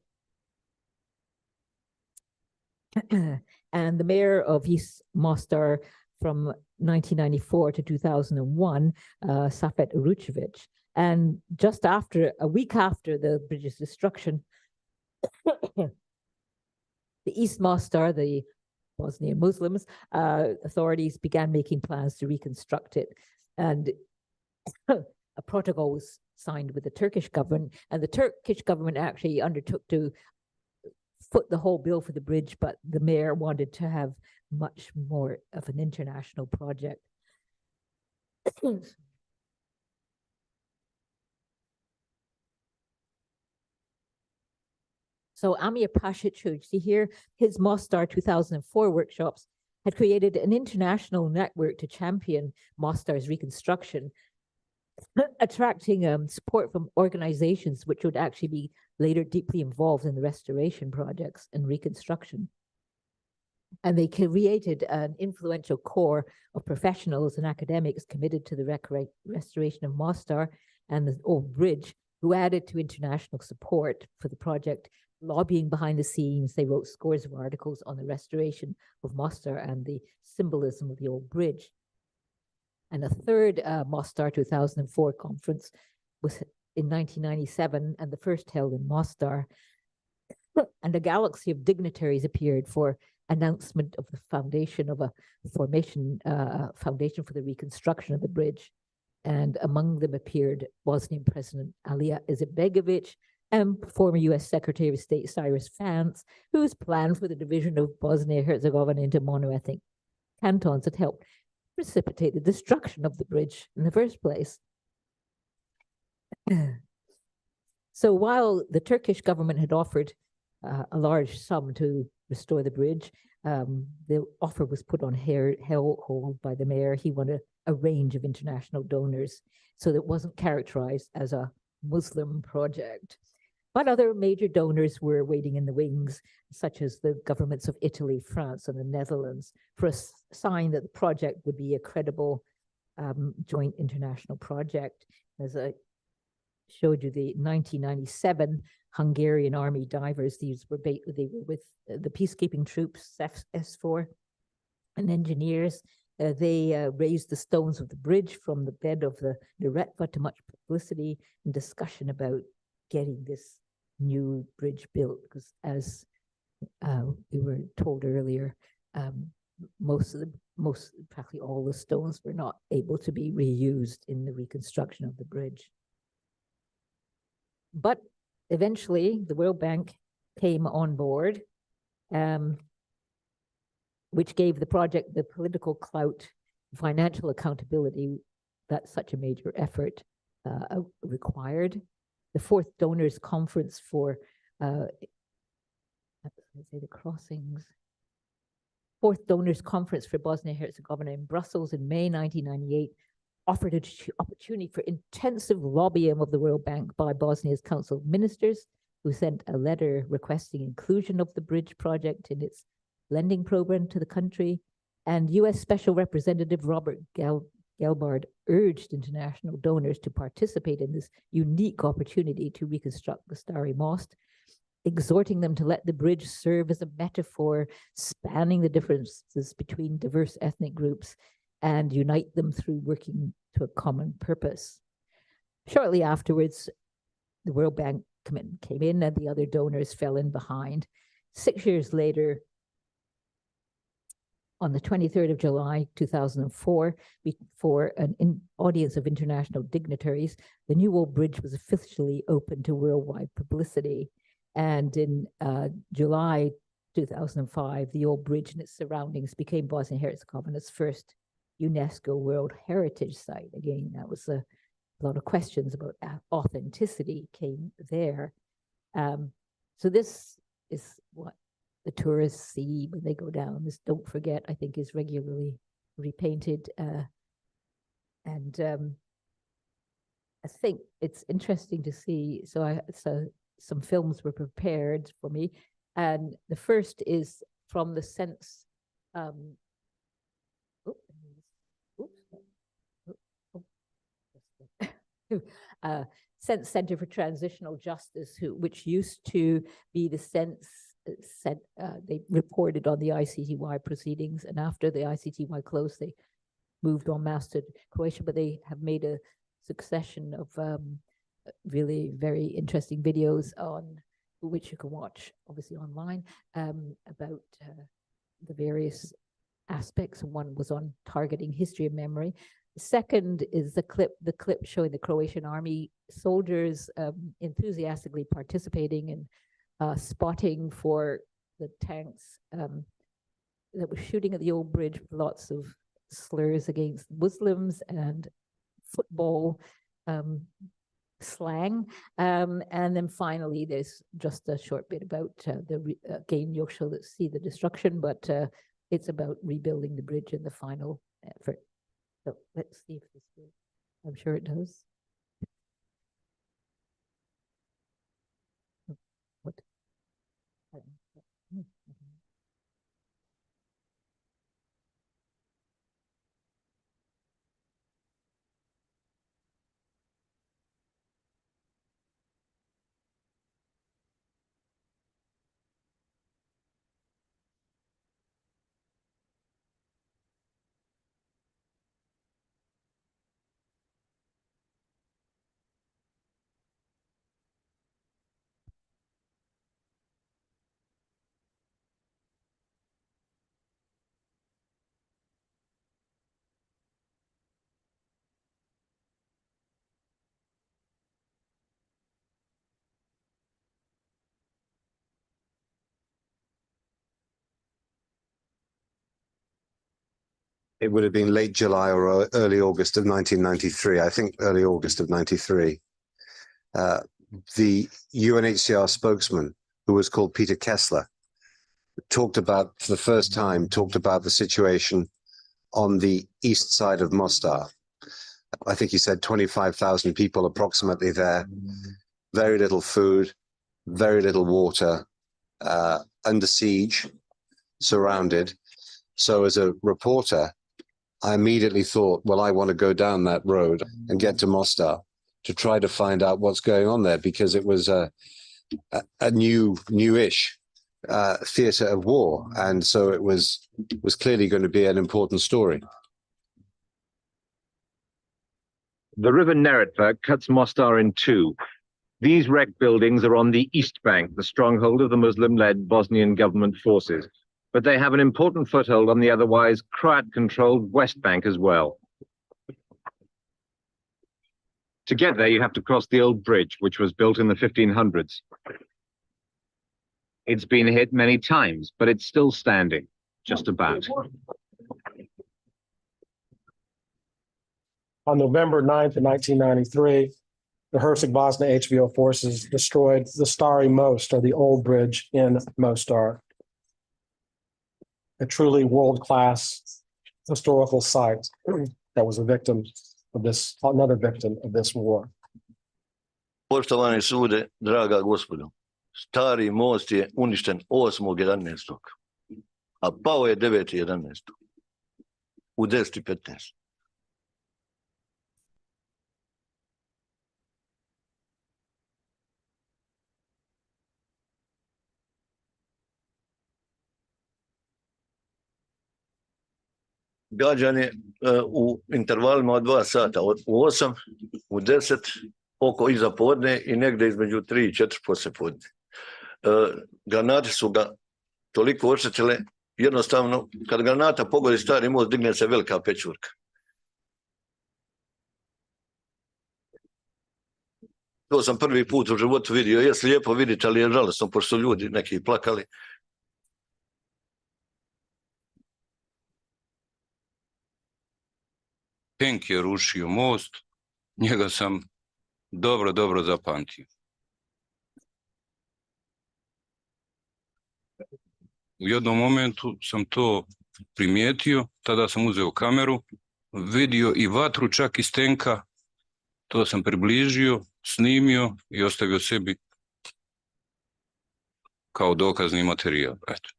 and the mayor of East Mostar from 1994 to 2001, Safet Urucevic. And just a week after the bridge's destruction, the East Mostar, the Bosnian Muslims, authorities began making plans to reconstruct it. And a protocol was signed with the Turkish government, and the Turkish government actually undertook to foot the whole bill for the bridge, but the mayor wanted to have much more of an international project. So Amir Pasic, who you see here, his Mostar 2004 workshops had created an international network to champion Mostar's reconstruction, attracting support from organizations which would actually be later deeply involved in the restoration projects and reconstruction. And they created an influential core of professionals and academics committed to the restoration of Mostar and the old bridge, who added to international support for the project. Lobbying behind the scenes, they wrote scores of articles on the restoration of Mostar and the symbolism of the old bridge. And a third Mostar 2004 conference was in 1997, and the first held in Mostar. And a galaxy of dignitaries appeared for announcement of the foundation of a foundation for the reconstruction of the bridge. And among them appeared Bosnian President Alija Izetbegovic and former US Secretary of State Cyrus Vance, whose plan for the division of Bosnia-Herzegovina into monoethnic cantons had helped precipitate the destruction of the bridge in the first place. So while the Turkish government had offered a large sum to restore the bridge, the offer was put on hold by the mayor. He wanted a range of international donors, so that it wasn't characterized as a Muslim project. But other major donors were waiting in the wings, such as the governments of Italy, France, and the Netherlands, for a sign that the project would be a credible joint international project. As I showed you, the 1997 Hungarian army divers, they were with the peacekeeping troops, S4, and engineers. They raised the stones of the bridge from the bed of the Neretva to much publicity and discussion about getting this new bridge built, because as we were told earlier, practically all the stones were not able to be reused in the reconstruction of the bridge. But eventually, the World Bank came on board, which gave the project the political clout, financial accountability that such a major effort required. The fourth donors conference for fourth donors conference for Bosnia-Herzegovina in Brussels in May 1998 offered an opportunity for intensive lobbying of the World Bank by Bosnia's Council of Ministers, who sent a letter requesting inclusion of the bridge project in its lending program to the country. And US Special Representative Robert Gelbard urged international donors to participate in this unique opportunity to reconstruct the Stari Most, exhorting them to let the bridge serve as a metaphor spanning the differences between diverse ethnic groups and unite them through working to a common purpose. Shortly afterwards, the World Bank commitment came in and the other donors fell in behind. 6 years later, on the 23rd of July, 2004, before an audience of international dignitaries, the new old bridge was officially open to worldwide publicity. And in July 2005, the old bridge and its surroundings became Bosnia-Herzegovina's first UNESCO World Heritage Site. Again, that was a lot of questions about authenticity came there. So this is what the tourists see when they go down. This, don't forget, I think is regularly repainted. And I think it's interesting to see. So some films were prepared for me. And the first is from the Sense, Sense Center for Transitional Justice, which used to be the Sense. They reported on the ICTY proceedings, and after the ICTY closed, they moved en masse to Croatia, but they have made a succession of really very interesting videos on which you can watch, obviously online, about the various aspects. One was on targeting history and memory. The second is the clip showing the Croatian army soldiers enthusiastically participating in spotting for the tanks that were shooting at the old bridge with lots of slurs against Muslims and football slang. And then finally, there's just a short bit about again, you'll see the destruction, but it's about rebuilding the bridge in the final effort. So let's see if this works. I'm sure it does. What? It would have been late July or early August of 1993. I think early August of 93. The UNHCR spokesman, who was called Peter Kessler, talked about, for the first time, the situation on the east side of Mostar. I think he said 25,000 people approximately there, very little food, very little water, under siege, surrounded. So as a reporter, I immediately thought, well, I want to go down that road and get to Mostar to try to find out what's going on there, because it was a newish theatre of war, and so it was clearly going to be an important story. The River Neretva cuts Mostar in two. These wrecked buildings are on the east bank, the stronghold of the Muslim-led Bosnian government forces, but they have an important foothold on the otherwise Croat-controlled west bank as well. To get there, you have to cross the old bridge, which was built in the 1500s. It's been hit many times, but it's still standing, just about. On November 9th of 1993, the Herceg-Bosna HBO forces destroyed the Stari Most, or the old bridge in Mostar, a truly world-class historical site that was a victim of this, another victim of this war. Poštovani sude, draga gospodo, Stari most je uništen 8.11. a pao je 9.11. u 10:15. Gađanje u intervalima od 2 sata, u 8, u 10, oko iza podne i negdje između 3 i 4 poslije podne. Granate su ga toliko oštetile, jednostavno, kad granata pogodi Stari most, digne se velika pečurka. To sam prvi put u životu vidio, jest lijepo vidjeti, ali je žalosno, pošto su ljudi neki plakali. Tank je rušio most, njega sam dobro zapamtio. U jednom momentu sam to primijetio, tada sam uzeo kameru, vidio i vatru čak iz tenka, to sam približio, snimio i ostavio sebi kao dokazni materijal. Eto.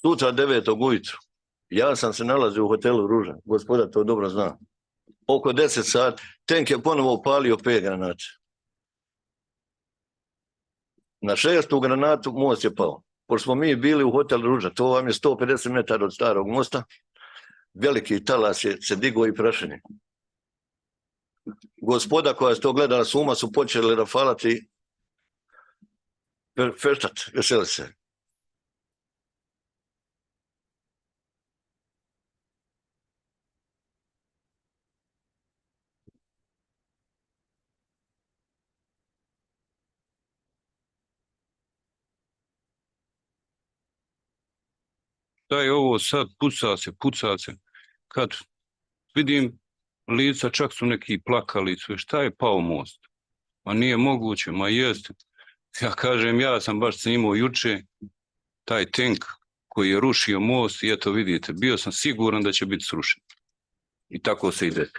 Sutra 9. ujutru, ja sam se nalazio u hotelu Ruža, gospoda to dobro zna. Oko 10 sati, tank je ponovo upalio 5 granata. Na 6. granatu most je pao. Pošto smo mi bili u hotelu Ruža, to vam je 150 metara od starog mosta, veliki talas je se digao i prašeni. Gospoda koja je to gledala s uma su počeli rafalati, feštat, veseli se. Da je ovo sad, puca se, kad vidim lica, čak su neki plakali, sve, šta je pao most? Ma nije moguće, ma jeste. Ja kažem, ja sam baš snimao juče taj tank koji je rušio most i eto vidite, bio sam siguran da će biti srušen. I tako se ide.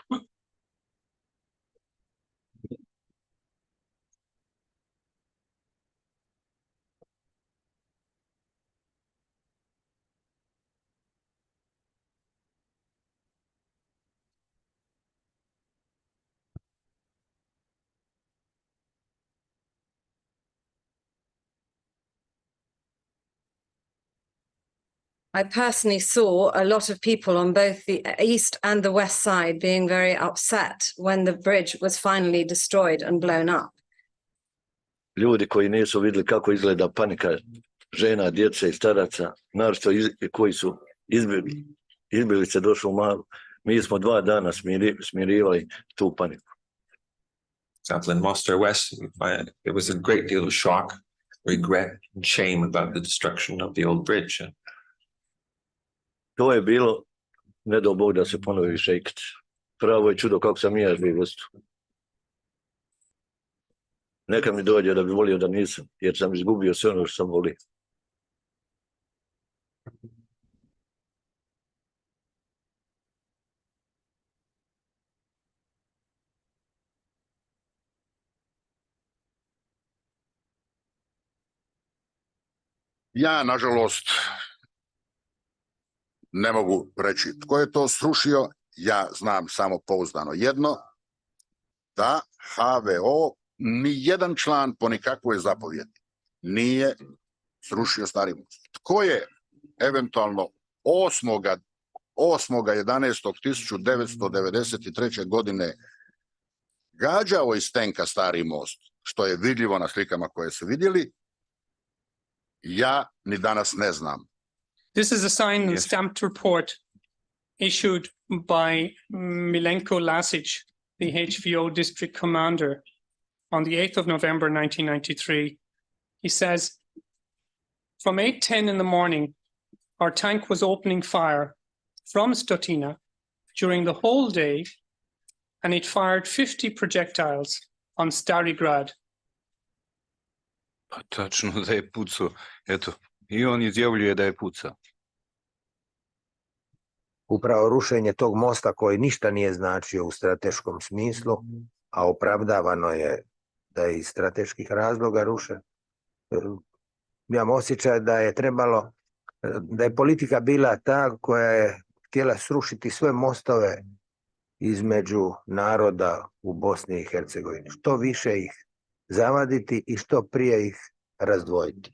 I personally saw a lot of people on both the east and the west side being very upset when the bridge was finally destroyed and blown up. Ljudi koji nisu vidjeli kako izgleda panika žena, djece i staraca, naročito koji su izbjeglice došli u Malu. Mi smo 2 dana smirivali tu paniku. example, in Mostar West, there was a great deal of shock, regret, and shame about the destruction of the old bridge. To je bilo, ne do Bog da se ponovi više ikad. Pravo je čudo kako sam ja živio gostu. Neka mi dođe da bi volio da nisam, jer sam izgubio sve ono što sam volio. Ja, nažalost, ne mogu reći tko je to srušio. Ja znam samo pouzdano jedno, da HVO ni jedan član po nikakvoj zapovjedi nije srušio Stari most. Tko je eventualno 8.11.1993. godine gađao iz tenka Stari most, što je vidljivo na slikama koje su vidjeli, ja ni danas ne znam. This is a signed and stamped report issued by Milenko Lasic, the HVO district commander, on the 8th of November 1993. He says, from 8:10 in the morning, our tank was opening fire from Stotina during the whole day, and it fired 50 projectiles on Stari Grad. Pa tačno da je pucao. Eto, i on izjavljuje da je pucao. Upravo rušenje tog mosta koji ništa nije značio u strateškom smislu, a opravdavano je da je iz strateških razloga rušen. Imam osjećaj da je trebalo, da je politika bila ta koja je htjela srušiti sve mostove između naroda u Bosni i Hercegovini. Što više ih zavaditi i što prije ih razdvojiti.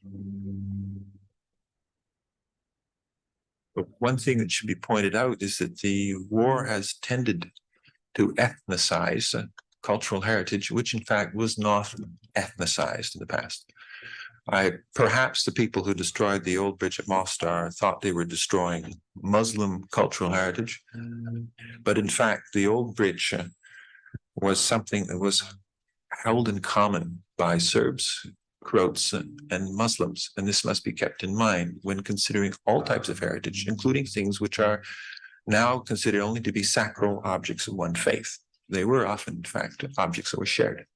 But one thing that should be pointed out is that the war has tended to ethnicize cultural heritage, which in fact was not ethnicized in the past. Perhaps the people who destroyed the old bridge at Mostar thought they were destroying Muslim cultural heritage, but in fact the old bridge was something that was held in common by Serbs, Croats, and Muslims, and this must be kept in mind when considering all types of heritage, including things which are now considered only to be sacral objects of one faith. They were often, in fact, objects that were shared.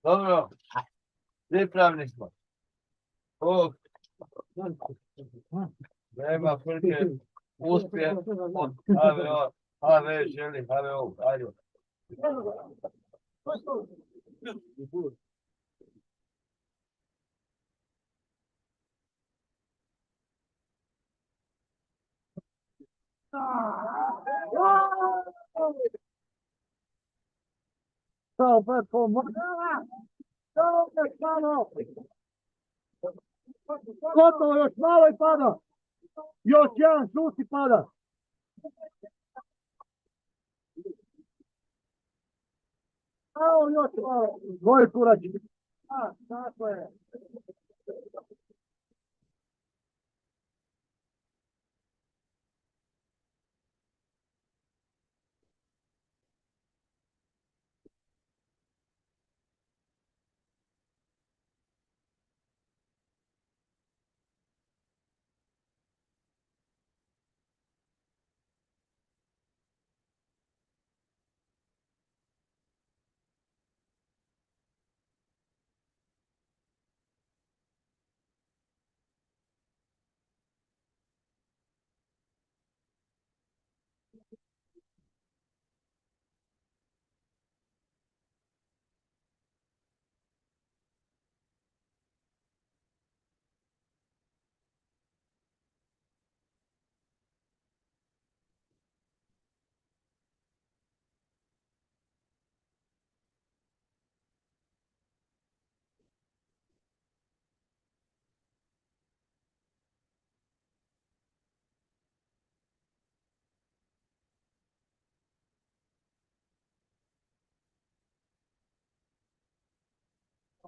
Dobro, pripravni smo. Nema frke, uspjeh, HVO, HV želi, HVO, ajde. Gotovo, još malo i pada. Još jedan šusti pada. Evo još malo. Dvoje kurađi. Tako je.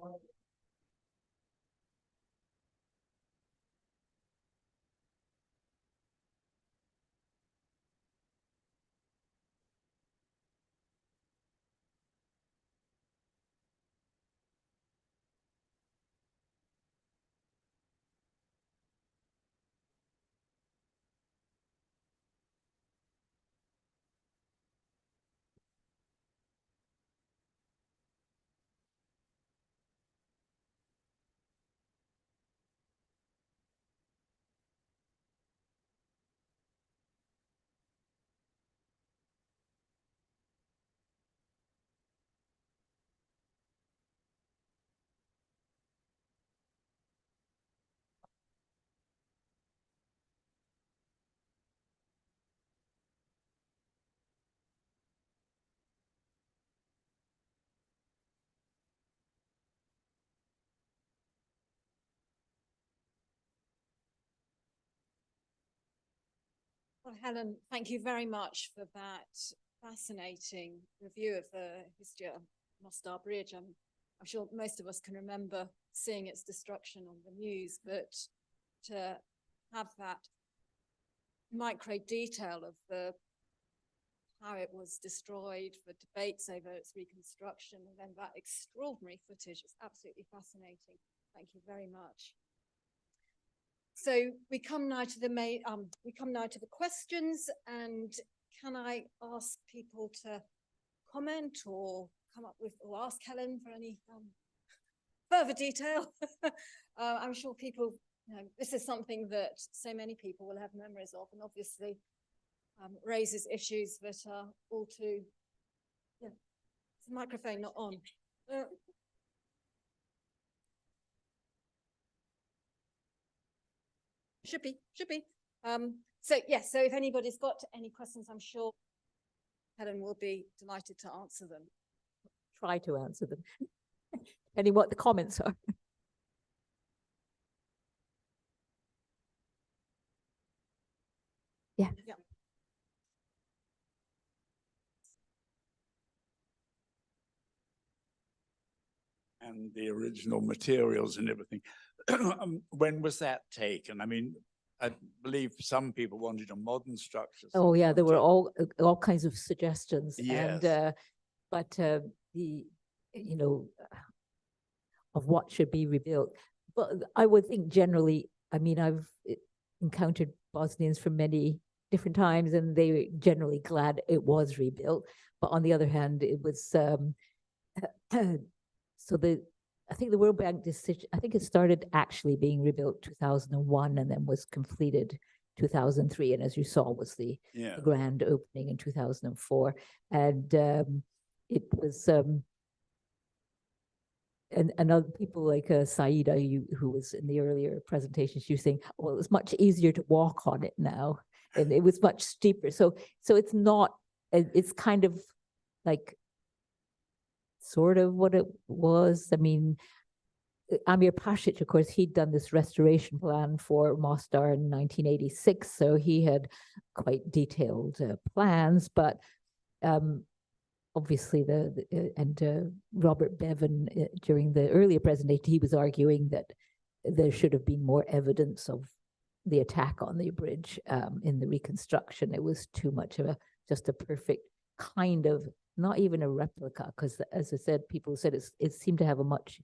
Well, Helen, thank you very much for that fascinating review of the history of Mostar Bridge. I'm sure most of us can remember seeing its destruction on the news, but to have that micro detail of how it was destroyed, for debates over its reconstruction, and then that extraordinary footage is absolutely fascinating. Thank you very much. So we come now to the questions, and can I ask people to comment or come up with, or ask Helen for any further detail? I'm sure people, this is something that so many people will have memories of, and obviously raises issues that are all too, yeah, is the microphone not on? Should be. So yes, so if anybody's got any questions, I'm sure Helen will be delighted to answer them. Try to answer them, depending what the comments are. Yeah. And the original materials and everything. When was that taken? I mean, I believe some people wanted a modern structure. Oh yeah, there were all kinds of suggestions. Yes. And but the of what should be rebuilt. But I would think generally, I mean, I've encountered Bosnians from many different times, and they were generally glad it was rebuilt. But on the other hand, it was so I think the World Bank decision, I think it started actually being rebuilt 2001 and then was completed 2003. And as you saw, was the grand opening in 2004. And it was, and other people like Saida, who was in the earlier presentation, she was saying, well, it's much easier to walk on it now. And it was much steeper. So it's not, it's kind of like, sort of what it was. I mean, Amir Pasic, of course, he'd done this restoration plan for Mostar in 1986, so he had quite detailed plans. But obviously, Robert Bevan during the earlier presentation, he was arguing that there should have been more evidence of the attack on the bridge in the reconstruction. It was too much of just a perfect kind of, not even a replica, because as I said, people said it seemed to have a much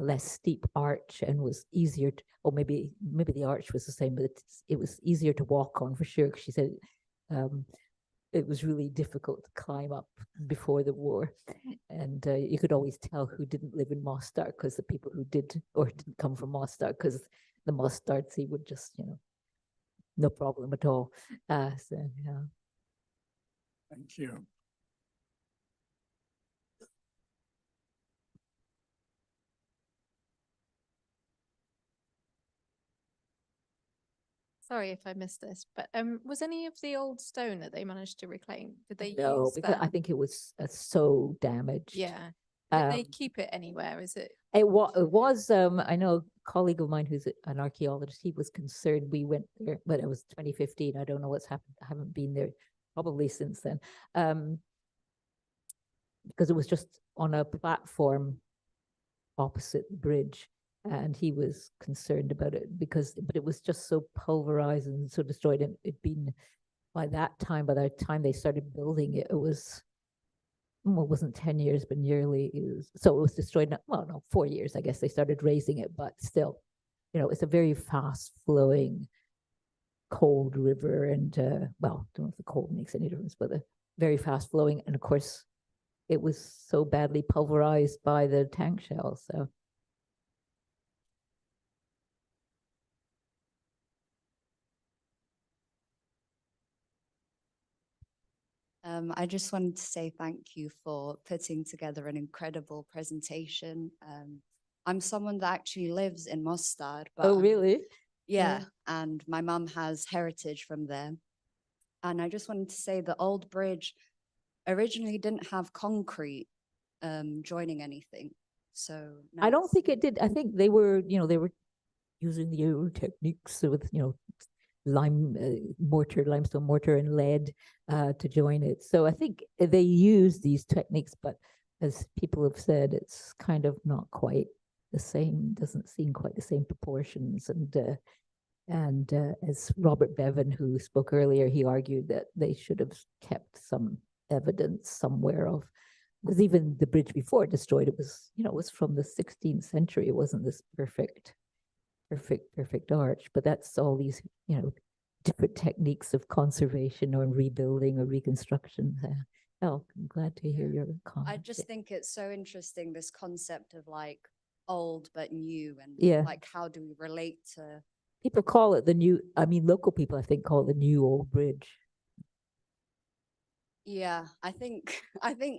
less steep arch and was easier to, or maybe the arch was the same, but it was easier to walk on for sure. Because she said it was really difficult to climb up before the war, and you could always tell who didn't live in Mostar, because the people who did or didn't come from Mostar, because the Mostarci would just, no problem at all. So yeah. Thank you. Sorry if I missed this, but was any of the old stone that they managed to reclaim? Did they No, use because that? I think it was so damaged. Yeah. Did they keep it anywhere? Is it? It was. I know a colleague of mine who's an archaeologist. He was concerned. We went there, but it was 2015. I don't know what's happened. I haven't been there probably since then, because it was just on a platform opposite the bridge. And he was concerned about it but it was just so pulverized and so destroyed. And it'd been, by the time they started building it, it was, well, it wasn't 10 years, but nearly, so it was destroyed, well, no, 4 years, I guess they started raising it, but still, it's a very fast flowing cold river. And, well, I don't know if the cold makes any difference, but a very fast flowing. And of course, it was so badly pulverized by the tank shell. So. I just wanted to say thank you for putting together an incredible presentation. I'm someone that actually lives in Mostar. But oh, really? Yeah, and my mum has heritage from there. And I just wanted to say the old bridge originally didn't have concrete joining anything. So I don't think it did. I think they were using the old techniques with, limestone mortar and lead to join it. So I think they use these techniques, but as people have said, it's kind of not quite the same, doesn't seem quite the same proportions. And as Robert Bevan, who spoke earlier, he argued that they should have kept some evidence somewhere of, because even the bridge before it destroyed, it was, it was from the 16th century. It wasn't this perfect arch, but that's all these, different techniques of conservation or rebuilding or reconstruction. I'm glad to hear your comment. I just think it's so interesting, this concept of like old but new, and like how do we relate to. People call it the new, local people I think call it the new old bridge. Yeah, I think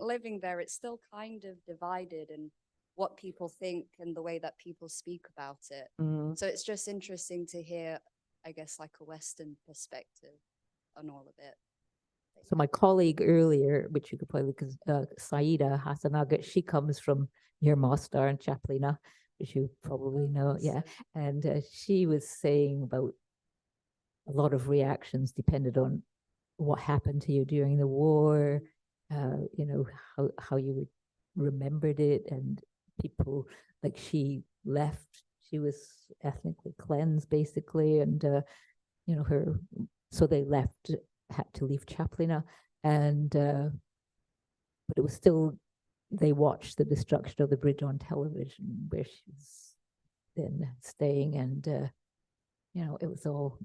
living there, it's still kind of divided in what people think and the way that people speak about it. So it's just interesting to hear, I guess, like a Western perspective on all of it. So my colleague earlier, which you could probably, because Saida Hasanaga, she comes from near Mostar and Chaplina, which you probably know, yeah. And she was saying about a lot of reactions depended on what happened to you during the war, how you remembered it, and people, like she left, she was ethnically cleansed basically, and so they left, had to leave Chaplina, and but it was still, they watched the destruction of the bridge on television where she was then staying, and it was all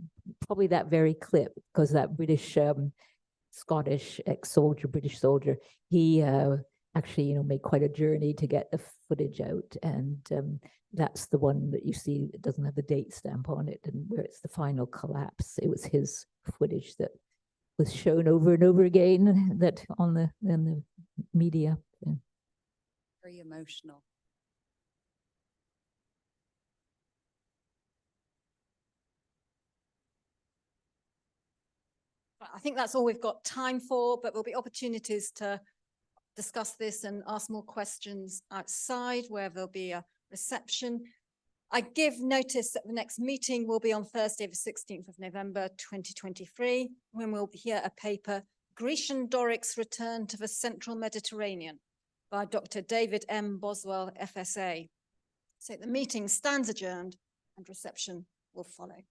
probably that very clip, because that British Scottish ex-soldier, British soldier, he actually, made quite a journey to get the footage out. And that's the one that you see that doesn't have the date stamp on it, and where it's the final collapse. It was his footage that was shown over and over again that in the media. Yeah. Very emotional. I think that's all we've got time for, but there'll be opportunities to discuss this and ask more questions outside where there'll be a reception. I give notice that the next meeting will be on Thursday, the 16th of November, 2023, when we'll hear a paper, Grecian Doric's Return to the Central Mediterranean, by Dr. David M. Boswell, FSA. So the meeting stands adjourned and reception will follow.